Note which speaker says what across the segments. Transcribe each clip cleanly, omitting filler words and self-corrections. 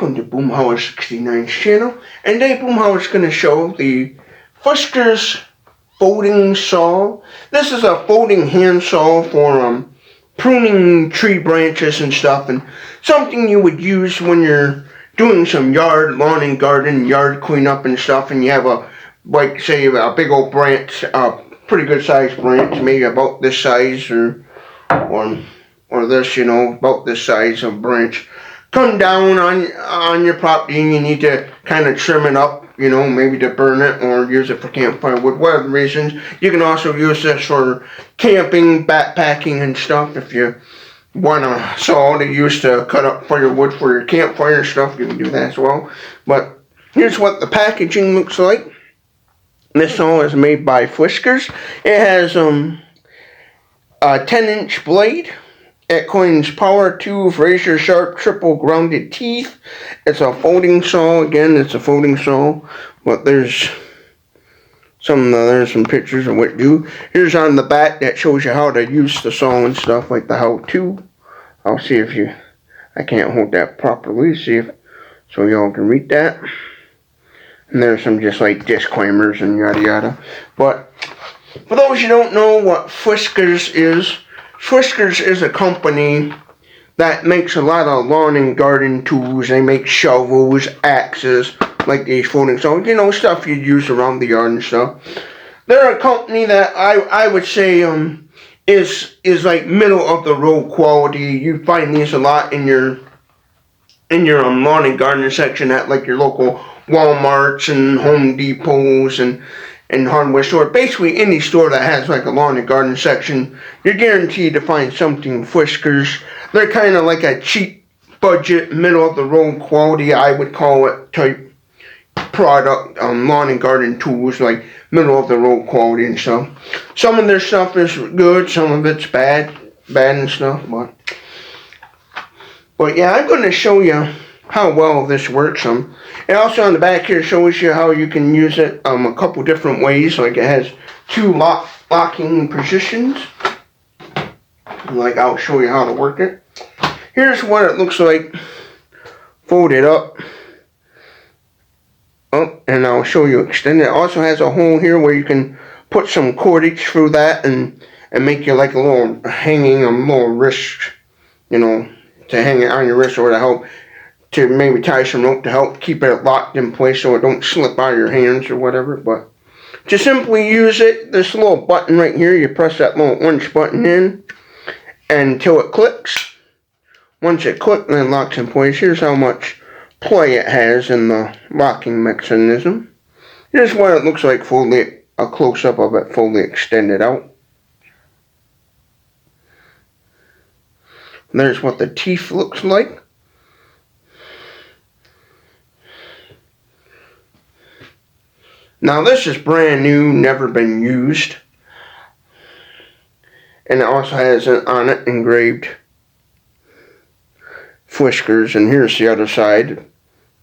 Speaker 1: welcome to Boomhauer69's channel, and today Boomhauer is going to show the Fiskars Folding Saw. This is a folding hand saw for pruning tree branches and stuff, and something you would use when you're doing some lawn and garden, yard cleanup and stuff, and you have like say a big old branch, a pretty good sized branch, maybe about this size or this, about this size of branch, come down on your property, and you need to kind of trim it up, maybe to burn it or use it for campfire wood, whatever reasons. You can also use this for camping, backpacking and stuff. If you want a saw to use to cut up firewood for your campfire and stuff, you can do that as well. But here's what the packaging looks like. This saw is made by Fiskars. It has a 10-inch blade. It claims power tooth, razor sharp, triple grounded teeth. It's a folding saw. Again, it's a folding saw, but there's some pictures of what to do. Here's on the back that shows you how to use the saw and stuff, like the how-to. I'll see if I can't hold that properly, so y'all can read that. And there's some just like disclaimers and yada yada. But for those who don't know what Fiskars is a company that makes a lot of lawn and garden tools. They make shovels, axes, like these folding saws, stuff you'd use around the yard and stuff. They're a company that I would say is like middle of the road quality. You find these a lot in your lawn and garden section at like your local Walmarts and Home Depots and hardware store. Basically any store that has like a lawn and garden section, you're guaranteed to find something Fiskars. They're kind of like a cheap budget, middle of the road quality, I would call it, type product, lawn and garden tools, like middle of the road quality and stuff. Some of their stuff is good, some of it's bad and stuff, but yeah, I'm going to show you how well this works. And also on the back here shows you how you can use it a couple different ways. Like it has two locking positions. Like I'll show you how to work it. Here's what it looks like folded up. Oh, and I'll show you extended. It also has a hole here where you can put some cordage through that and make you like a little wrist, to hang it on your wrist or to help. To maybe tie some rope to help keep it locked in place so it don't slip out of your hands or whatever. But to simply use it, this little button right here, you press that little orange button in until it clicks. Once it clicks, then it locks in place. Here's how much play it has in the locking mechanism. Here's what it looks like a close-up of it fully extended out. There's what the teeth looks like. Now this is brand new, never been used. And it also has on it engraved Fiskars. And here's the other side,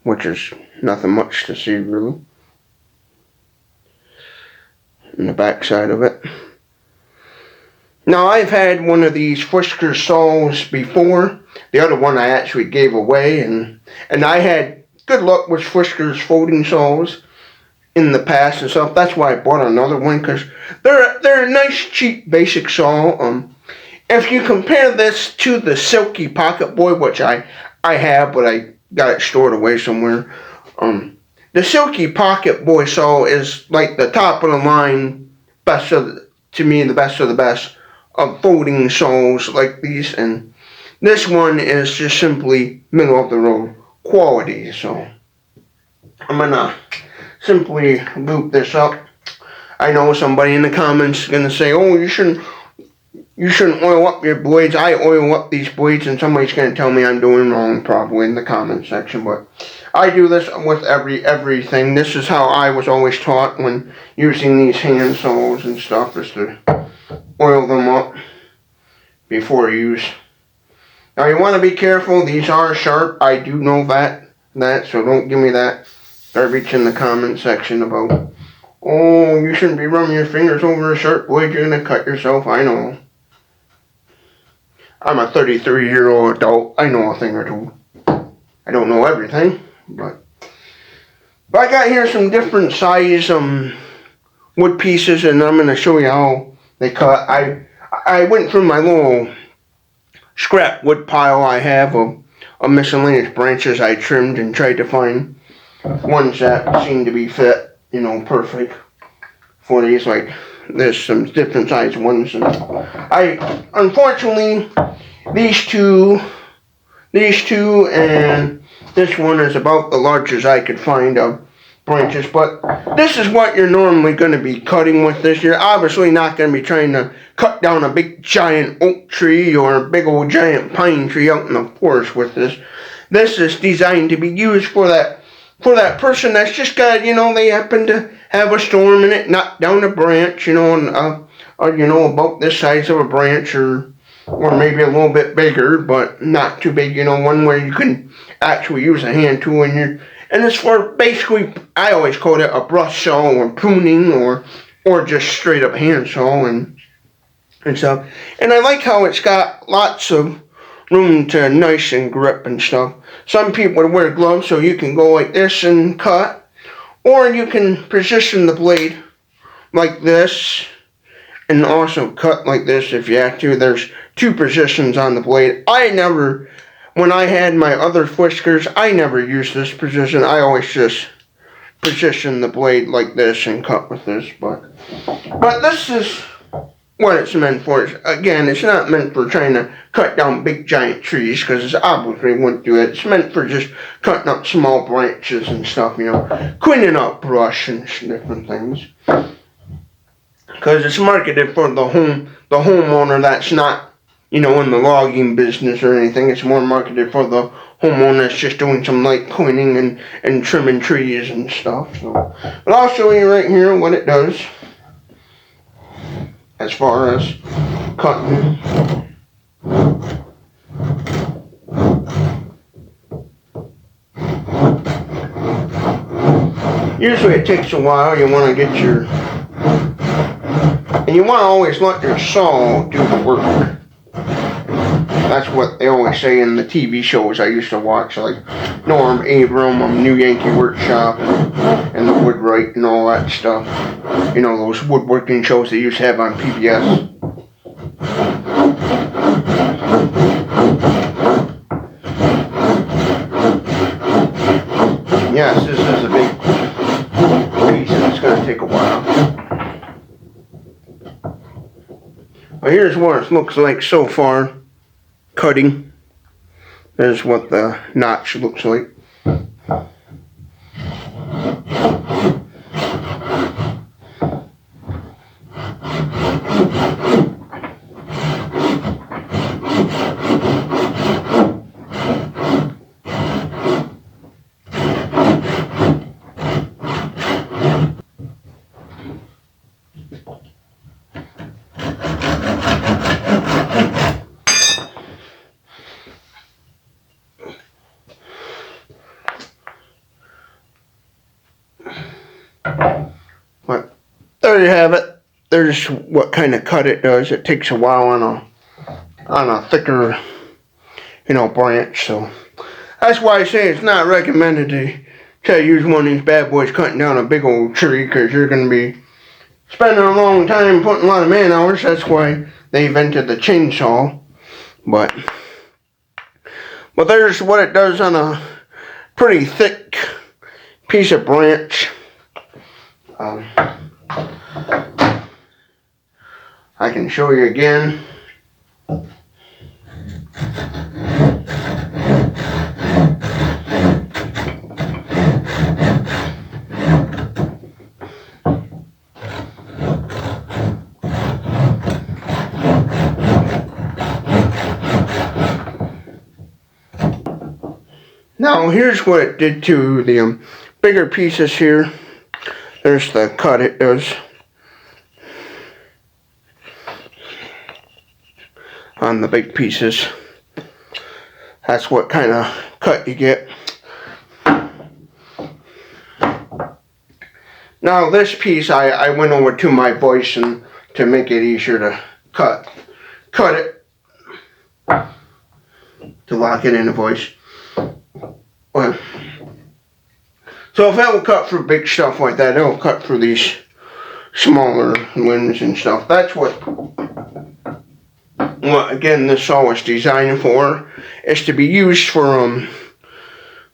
Speaker 1: which is nothing much to see really. And the back side of it. Now I've had one of these Fiskars saws before. The other one I actually gave away, and I had good luck with Fiskars folding saws in the past and stuff. That's why I bought another one, because they're a nice cheap basic saw. If you compare this to the Silky Pocket Boy, which I have, but I got it stored away somewhere. The Silky Pocket Boy saw is like the top of the line, to me the best of the best of folding saws like these, and this one is just simply middle of the road quality. So I'm gonna simply loop this up. I know somebody in the comments is gonna say, "Oh, you shouldn't oil up your blades." I oil up these blades, and somebody's gonna tell me I'm doing wrong probably in the comment section. But I do this with everything. This is how I was always taught when using these hand saws and stuff, is to oil them up before use. Now you want to be careful. These are sharp. I do know that, so don't give me that garbage in the comment section about, "Oh, you shouldn't be running your fingers over a sharp blade, you're going to cut yourself." I know. I'm a 33-year-old adult. I know a thing or two. I don't know everything, but I got here some different size wood pieces, and I'm going to show you how they cut. I went through my little scrap wood pile I have of miscellaneous branches I trimmed and tried to find ones that seem to be fit, you know, perfect for these. Like there's some different size ones, and I unfortunately these two and this one is about the largest I could find of branches, but this is what you're normally going to be cutting with this. You're obviously not going to be trying to cut down a big giant oak tree or a big old giant pine tree out in the forest with this. This is designed to be used for that person that's just got, you know, they happen to have a storm and it knocked down a branch, you know, and or you know, about this size of a branch, or maybe a little bit bigger, but not too big, you know, one where you can actually use a hand tool and it's for basically, I always call it a brush saw or pruning or just straight up hand saw and stuff. And I like how it's got lots of room to nice and grip and stuff. Some people would wear gloves so you can go like this and cut, or you can position the blade like this and also cut like this if you have to. There's two positions on the blade. When I had my other Fiskars, I never used this position. I always just position the blade like this and cut with this. But this is what it's meant for. Again, it's not meant for trying to cut down big giant trees, because it obviously wouldn't do it. It's meant for just cutting up small branches and stuff, you know, cleaning up brush and different things. Because it's marketed for the homeowner that's not, you know, in the logging business or anything. It's more marketed for the homeowner that's just doing some light cleaning and trimming trees and stuff. So, but I'll show you right here what it does as far as cutting. Usually it takes a while. You want to get and you want to always let your saw do the work. That's what they always say in the TV shows I used to watch, like Norm Abram, New Yankee Workshop, and The Woodwright and all that stuff. You know, those woodworking shows they used to have on PBS. Yes, this is a big piece and it's going to take a while. Well, here's what it looks like so far. Cutting. There's what the notch looks like. But there you have it. There's what kind of cut it does. It takes a while on a thicker, you know, branch. So that's why I say it's not recommended to use one of these bad boys cutting down a big old tree, because you're going to be spending a long time putting a lot of man hours. That's why they invented the chainsaw. But there's what it does on a pretty thick piece of branch. I can show you again. Now here's what it did to the bigger pieces here. There's the cut it does on the big pieces. That's what kind of cut you get. Now this piece I went over to my vise and to make it easier to cut it, to lock it in the vise. Well, so if that will cut through big stuff like that, it'll cut through these smaller limbs and stuff. That's what again this saw is designed for, is to be used for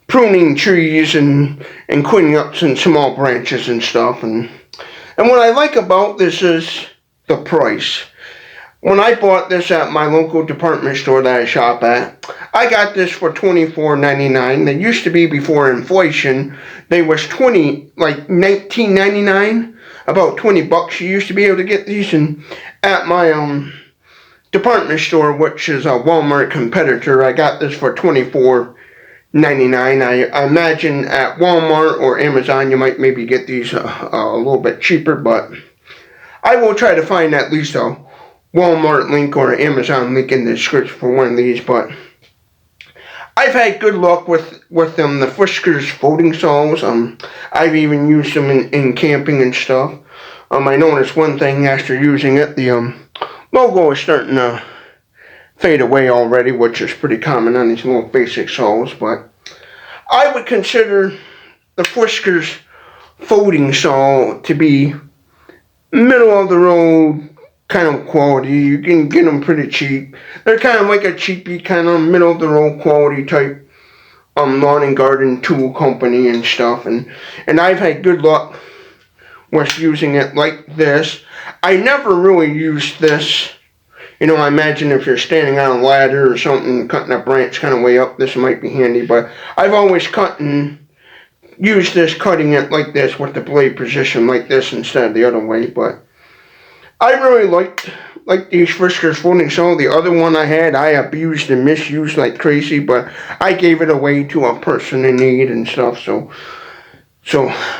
Speaker 1: pruning trees and cleaning up some small branches and stuff. And what I like about this is the price. When I bought this at my local department store that I shop at, I got this for $24.99. They used to be, before inflation, they was $19.99, about $20 you used to be able to get these. And at my department store, which is a Walmart competitor, I got this for $24.99. I imagine at Walmart or Amazon you might maybe get these a little bit cheaper, but I will try to find at least a Walmart link or an Amazon link in the description for one of these. But I've had good luck with them, the Fiskars Folding Saws. I've even used them in camping and stuff. I noticed one thing after using it, the logo is starting to fade away already, which is pretty common on these little basic saws. But I would consider the Fiskars Folding Saw to be middle of the road kind of quality. You can get them pretty cheap. They're kind of like a cheapy, kind of middle of the road quality type lawn and garden tool company and stuff. And I've had good luck with using it like this. I never really used this. You know, I imagine if you're standing on a ladder or something, cutting a branch kind of way up, this might be handy. But I've always used this, cutting it like this with the blade position like this instead of the other way. But I really like these Fiskars Folding Saw. The other one I had, I abused and misused like crazy, but I gave it away to a person in need and stuff. So,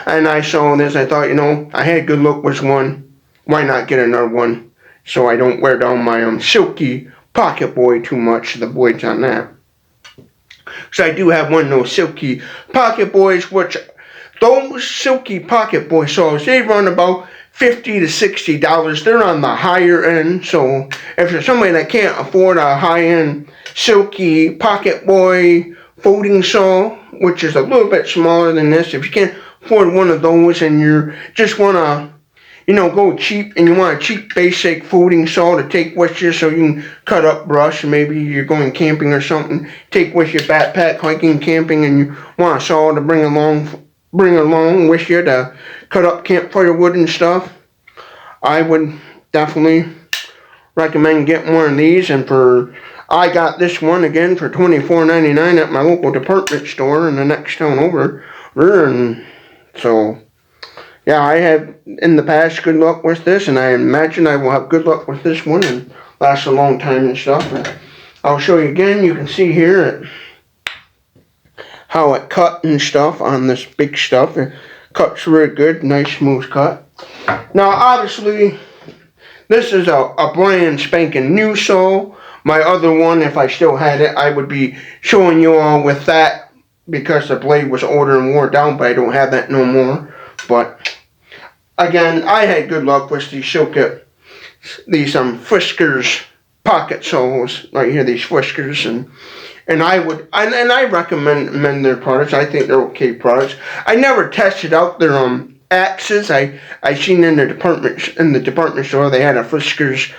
Speaker 1: and I saw this, I thought, you know, I had good luck with one. Why not get another one? So I don't wear down my silky pocket boy too much, the blades on that. So I do have one of those silky pocket boys, which those silky pocket boy saws, they run about $50 to $60. They're on the higher end. So if you're somebody that can't afford a high-end silky pocket boy folding saw, which is a little bit smaller than this, if you can't afford one of those and you just want to, you know, go cheap and you want a cheap basic folding saw to take with you so you can cut up brush, maybe you're going camping or something, take with your backpack hiking, camping, and you want a saw to bring along with you to cut up campfire wood and stuff, I would definitely recommend getting one of these. And I got this one again for $24.99 at my local department store in the next town over. And so, yeah, I had in the past good luck with this, and I imagine I will have good luck with this one and last a long time and stuff. And I'll show you again. You can see here how it cut and stuff on this big stuff. It cuts really good, nice smooth cut. Now obviously this is a brand spanking new saw. My other one, if I still had it, I would be showing you all with that because the blade was older and wore down, but I don't have that no more. But again, I had good luck with these Fiskars pocket saws right here, these Fiskars, and I recommend their products. I think they're okay products. I never tested out their axes. I seen in the department store they had a Fiskars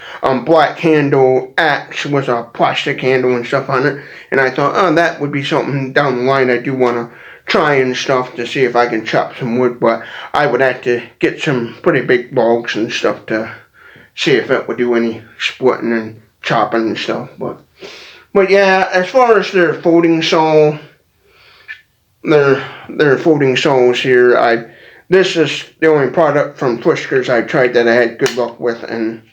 Speaker 1: black handle axe with a plastic handle and stuff on it, and I thought, oh, that would be something down the line I do want to try and stuff to see if I can chop some wood. But I would have to get some pretty big logs and stuff to see if it would do any splitting and chopping and stuff. But yeah, as far as their folding saw, their folding saws here, this is the only product from Fiskars I tried that I had good luck with, and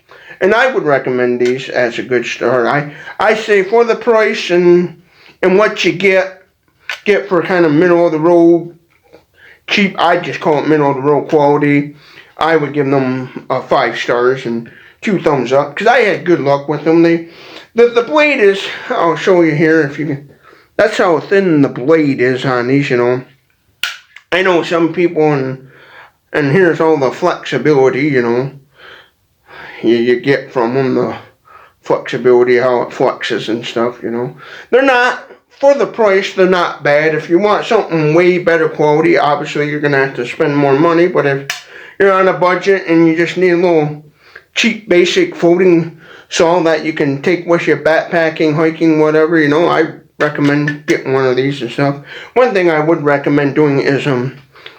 Speaker 1: I would recommend these as a good start. I say for the price and what you get for kind of middle of the road cheap, I just call it middle of the road quality, I would give them 5 stars and 2 thumbs up because I had good luck with them. The blade is, I'll show you here if you can, that's how thin the blade is on these, you know. I know some people, and here's all the flexibility, you know, you get from them, the flexibility, how it flexes and stuff, you know. They're not for the price, they're not bad. If you want something way better quality, obviously you're gonna have to spend more money. But if you're on a budget and you just need a little cheap, basic folding saw that you can take with you backpacking, hiking, whatever, I recommend getting one of these and stuff. One thing I would recommend doing is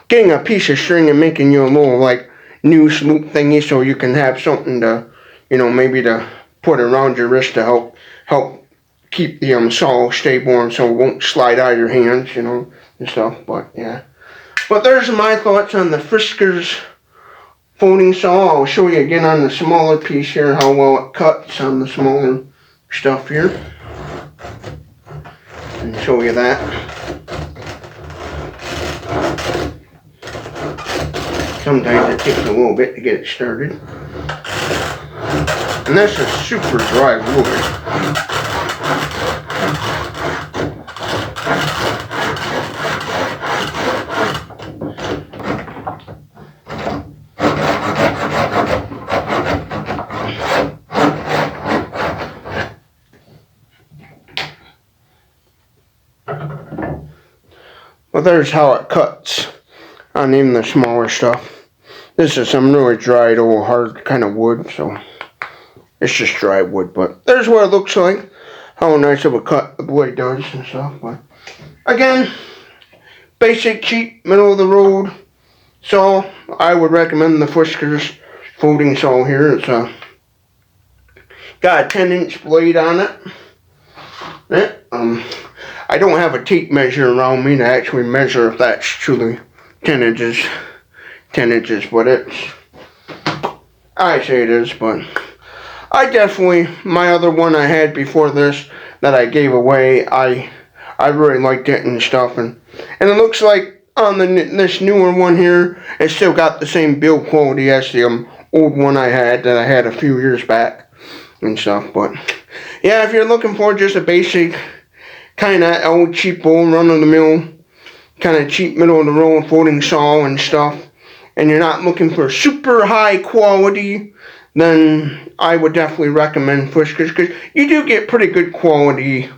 Speaker 1: getting a piece of string and making you a little like noose loop thingy, so you can have something to, maybe to put around your wrist to help keep the saw stable and so it won't slide out of your hands, and stuff. But yeah. But there's my thoughts on the Fiskars Folding Saw. I'll show you again on the smaller piece here how well it cuts on the smaller stuff here. And show you that. Sometimes it takes a little bit to get it started. And this is super dry wood. Well, there's how it cuts on even the smaller stuff. This is some really dried old hard kind of wood, so it's just dry wood. But there's what it looks like, how nice of a cut the blade does and stuff. But again, basic, cheap, middle of the road saw. I would recommend the Fiskars Folding Saw here. It's got a 10-inch blade on it. I don't have a tape measure around me to actually measure if that's truly 10 inches, but I say it is, but my other one I had before this that I gave away, I really liked it and stuff, and it looks like on this newer one here, it's still got the same build quality as the old one I had a few years back and stuff. But yeah, if you're looking for just a basic kind of old cheap old run-of-the-mill kind of cheap middle of the road folding saw and stuff, and you're not looking for super high quality, then I would definitely recommend Fiskars, because you do get pretty good quality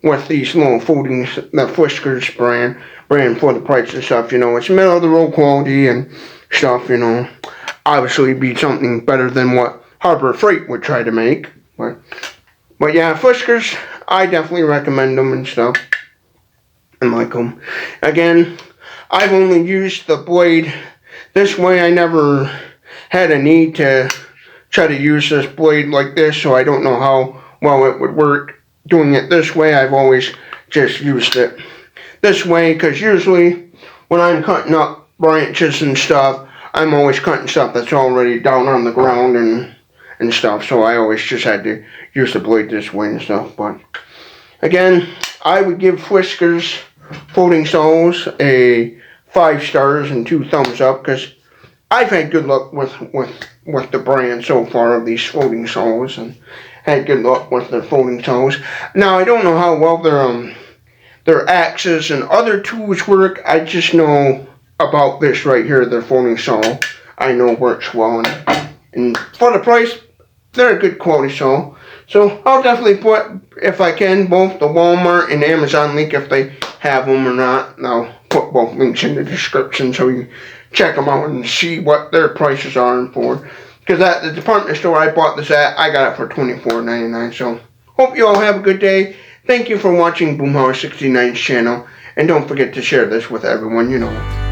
Speaker 1: with these little foldings, the Fiskars brand for the price and stuff. It's middle of the road quality and stuff. Obviously be something better than what Harbor Freight would try to make, but yeah, Fiskars, I definitely recommend them and stuff, and like them. Again, I've only used the blade this way. I never had a need to try to use this blade like this, so I don't know how well it would work doing it this way. I've always just used it this way, because usually when I'm cutting up branches and stuff, I'm always cutting stuff that's already down on the ground and stuff, so I always just had to use the blade this way and stuff. But again, I would give Fiskars Folding Saws a 5 stars and 2 thumbs up, because I've had good luck with the brand so far of these folding saws, and had good luck with their folding saws. Now, I don't know how well their axes and other tools work. I just know about this right here, their folding saw. I know works well, and for the price, they're a good quality saw. So I'll definitely put, if I can, both the Walmart and Amazon link if they have them or not. And I'll put both links in the description so you can check them out and see what their prices are for. Because at the department store I bought this at, I got it for $24.99. So hope you all have a good day. Thank you for watching Boomhauer69's channel. And don't forget to share this with everyone you know.